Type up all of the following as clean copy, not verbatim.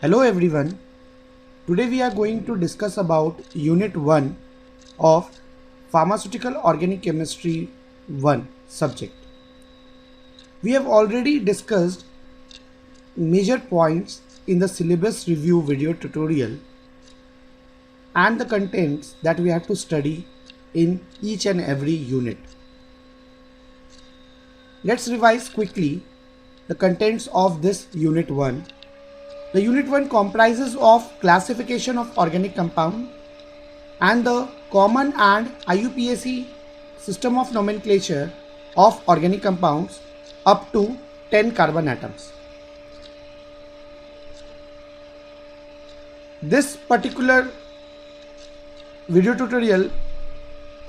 Hello everyone. Today we are going to discuss about Unit 1 of Pharmaceutical Organic Chemistry 1 subject. We have already discussed major points in the syllabus review video tutorial and the contents that we have to study in each and every unit. Let's revise quickly the contents of this Unit 1. The Unit 1 comprises of classification of organic compound and the common and IUPAC system of nomenclature of organic compounds up to 10 carbon atoms. This particular video tutorial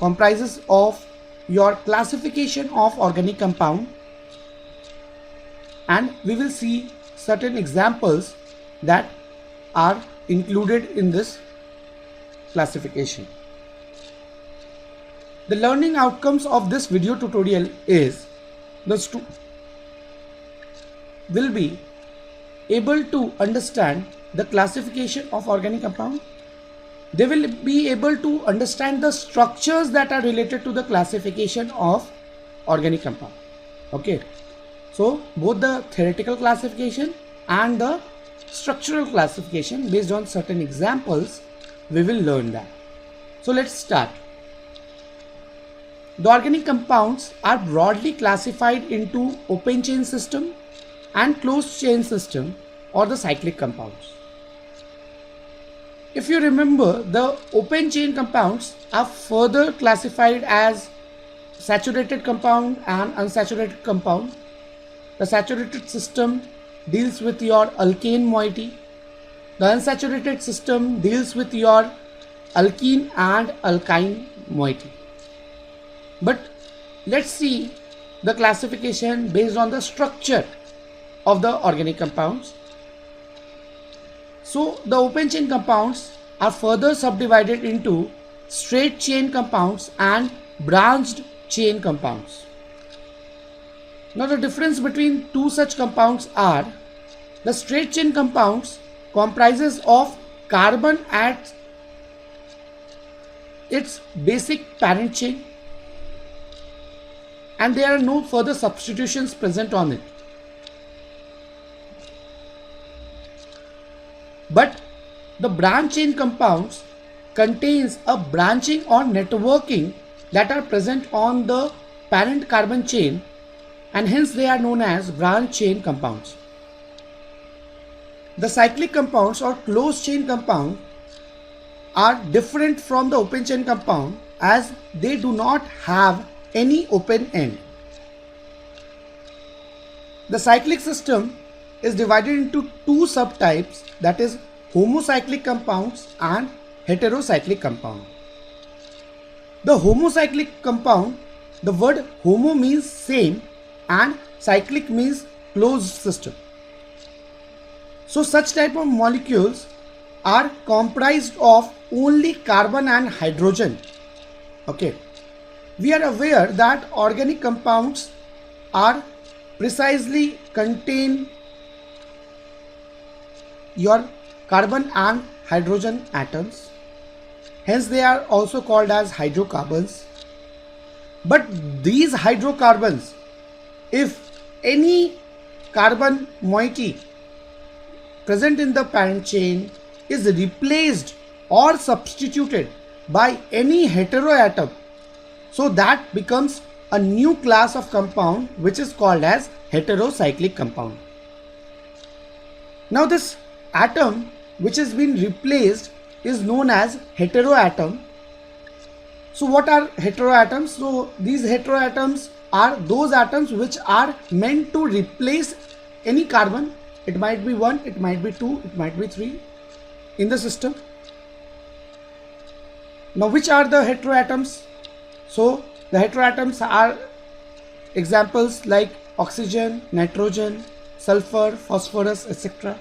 comprises of your classification of organic compound, and we will see certain examples that are included in this classification. The learning outcomes of this video tutorial is the student will be able to understand the classification of organic compound. They will be able to understand the structures that are related to the classification of organic compound. Okay, so both the theoretical classification and the structural classification based on certain examples, we will learn that. So let's start. The organic compounds are broadly classified into open chain system and closed chain system, or the cyclic compounds. If you remember, the open chain compounds are further classified as saturated compound and unsaturated compound. The saturated system deals with your alkane moiety. The unsaturated system deals with your alkene and alkyne moiety. But let's see the classification based on the structure of the organic compounds. So the open chain compounds are further subdivided into straight chain compounds and branched chain compounds. Now the difference between two such compounds are: the straight chain compounds comprises of carbon at its basic parent chain and there are no further substitutions present on it. But the branch chain compounds contains a branching or networking that are present on the parent carbon chain, and hence they are known as branch chain compounds. The cyclic compounds or closed chain compound are different from the open chain compound as they do not have any open end. The cyclic system is divided into two subtypes, that is homocyclic compounds and heterocyclic compound. The homocyclic compound, the word homo means same and cyclic means closed system. So such type of molecules are comprised of only carbon and hydrogen. Okay, we are aware that organic compounds are precisely contain your carbon and hydrogen atoms, hence they are also called as hydrocarbons. But these hydrocarbons, if any carbon moiety present in the parent chain is replaced or substituted by any heteroatom, so that becomes a new class of compound which is called as heterocyclic compound. Now this atom which has been replaced is known as heteroatom. So what are heteroatoms? So these heteroatoms are those atoms which are meant to replace any carbon. It might be 1, it might be 2, it might be 3 in the system. Now which are the heteroatoms? So the heteroatoms are examples like oxygen, nitrogen, sulfur, phosphorus, etc.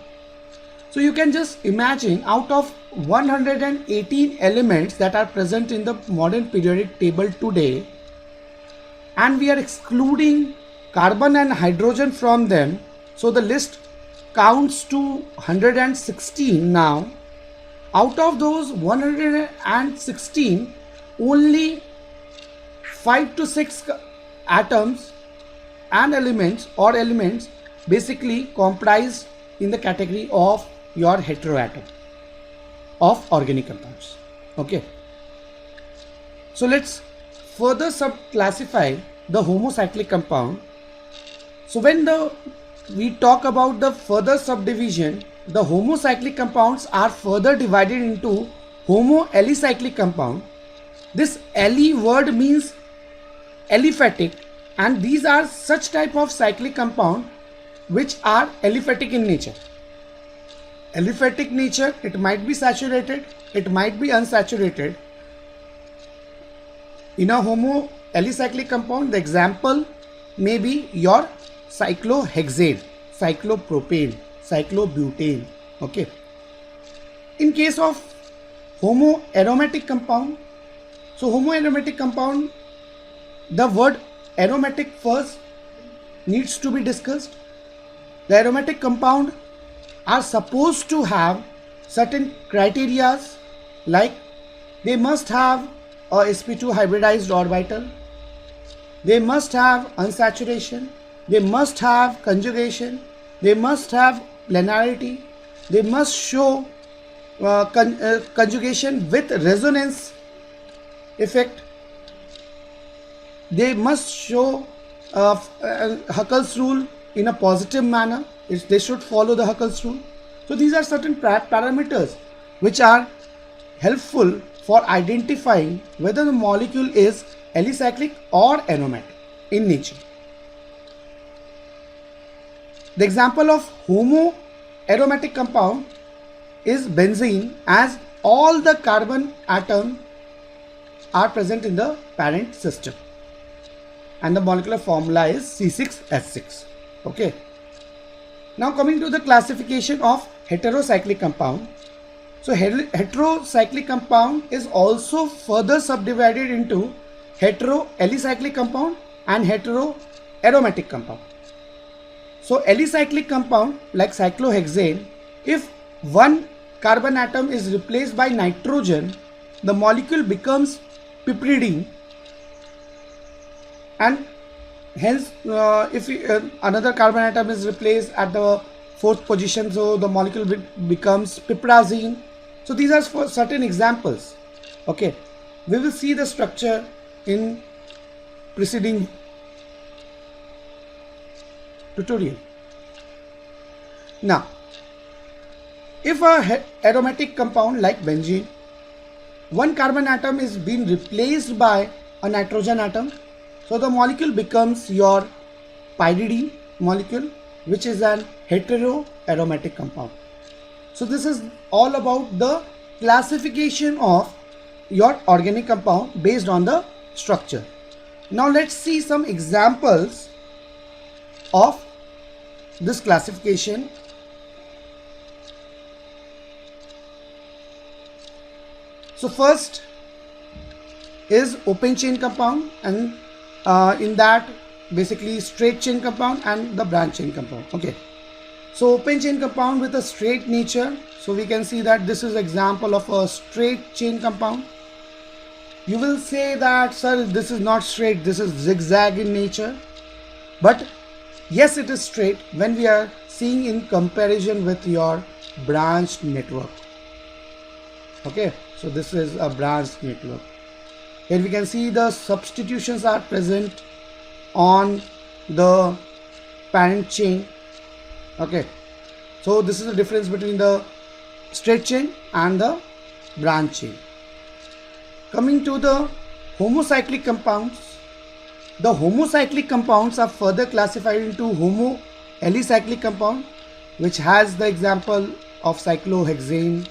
So you can just imagine, out of 118 elements that are present in the modern periodic table today, and we are excluding carbon and hydrogen from them, so the list counts to 116 now, out of those 116, only 5 to 6 atoms and elements basically comprise in the category of your heteroatom of organic compounds. Okay, so let's further sub-classify the homocyclic compound. So when we talk about the further subdivision, the homocyclic compounds are further divided into homoallycyclic compound. This ally word means aliphatic, and these are such type of cyclic compound which are aliphatic in nature. Aliphatic nature, it might be saturated, it might be unsaturated. In a homoallycyclic compound, the example may be your cyclohexane, cyclopropane, cyclobutane. Okay. In case of homoaromatic compound, so homoaromatic compound, the word aromatic first needs to be discussed. The aromatic compound are supposed to have certain criteria, like they must have a sp2 hybridized orbital, they must have unsaturation, they must have conjugation, they must have planarity, they must show conjugation with resonance effect, they must show Huckel's rule in a positive manner. They should follow the Huckel's rule. So these are certain parameters which are helpful for identifying whether the molecule is alicyclic or aromatic in nature. The example of homoaromatic compound is benzene, as all the carbon atoms are present in the parent system and the molecular formula is C6H6. Okay. Now coming to the classification of heterocyclic compound. So heterocyclic compound is also further subdivided into heteroallycyclic compound and heteroaromatic compound. So allycyclic compound like cyclohexane, if one carbon atom is replaced by nitrogen, the molecule becomes piperidine, and hence if another carbon atom is replaced at the fourth position, so the molecule becomes piperazine. So these are for certain examples. Okay, we will see the structure in preceding tutorial. Now, if a aromatic compound like benzene, one carbon atom is being replaced by a nitrogen atom, so the molecule becomes your pyridine molecule, which is an heteroaromatic compound. So this is all about the classification of your organic compound based on the structure. Now let's see some examples of this classification. So first is open chain compound, and in that basically straight chain compound and the branch chain compound. Okay, so open chain compound with a straight nature. So we can see that this is example of a straight chain compound. You will say that, sir, this is not straight, this is zigzag in nature. But yes, it is straight when we are seeing in comparison with your branched network. Okay, so this is a branched network. Here we can see the substitutions are present on the parent chain. Okay, so this is the difference between the straight chain and the branch chain. Coming to the homocyclic compounds, the homocyclic compounds are further classified into homoallycyclic compound, which has the example of cyclohexane,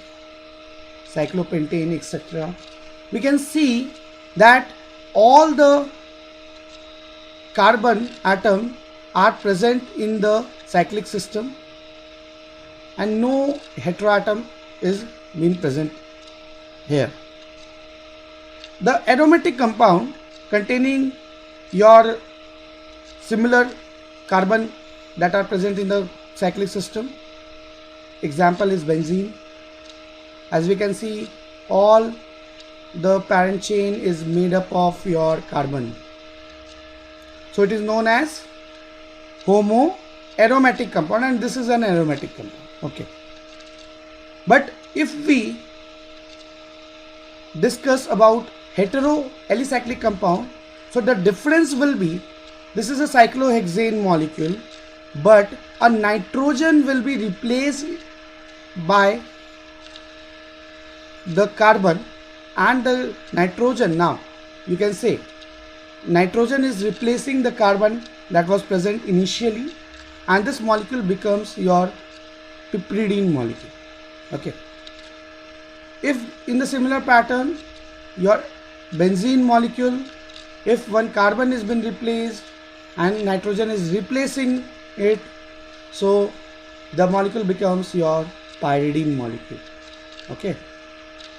cyclopentane, etc. We can see that all the carbon atoms are present in the cyclic system and no heteroatom is being present here. The aromatic compound containing your similar carbon that are present in the cyclic system example is benzene. As we can see, all the parent chain is made up of your carbon. So it is known as homoaromatic compound, and this is an aromatic compound. Okay. But if we discuss about hetero-alicyclic compound, so the difference will be, this is a cyclohexane molecule, but a nitrogen will be replaced by the carbon, and the nitrogen, now you can say nitrogen is replacing the carbon that was present initially, and this molecule becomes your piperidine molecule. Okay. If in the similar pattern, your benzene molecule, if one carbon has been replaced and nitrogen is replacing it, so the molecule becomes your pyridine molecule. Okay.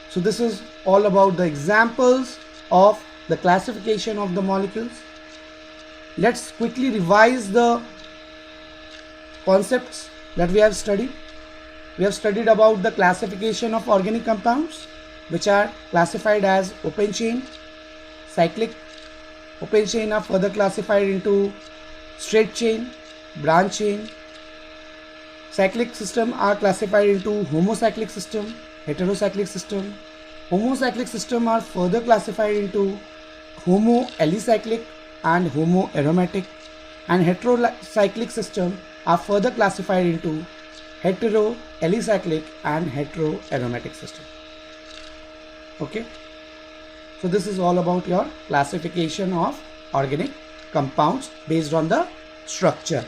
So this is all about the examples of the classification of the molecules. Let's quickly revise the concepts that we have studied. We have studied about the classification of organic compounds, which are classified as open chain, cyclic. Open chain are further classified into straight chain, branch chain. Cyclic system are classified into homocyclic system, heterocyclic system. Homocyclic system are further classified into homoalicyclic and homoaromatic, and heterocyclic system are further classified into heteroalicyclic and heteroaromatic system. Okay, so this is all about your classification of organic compounds based on the structure.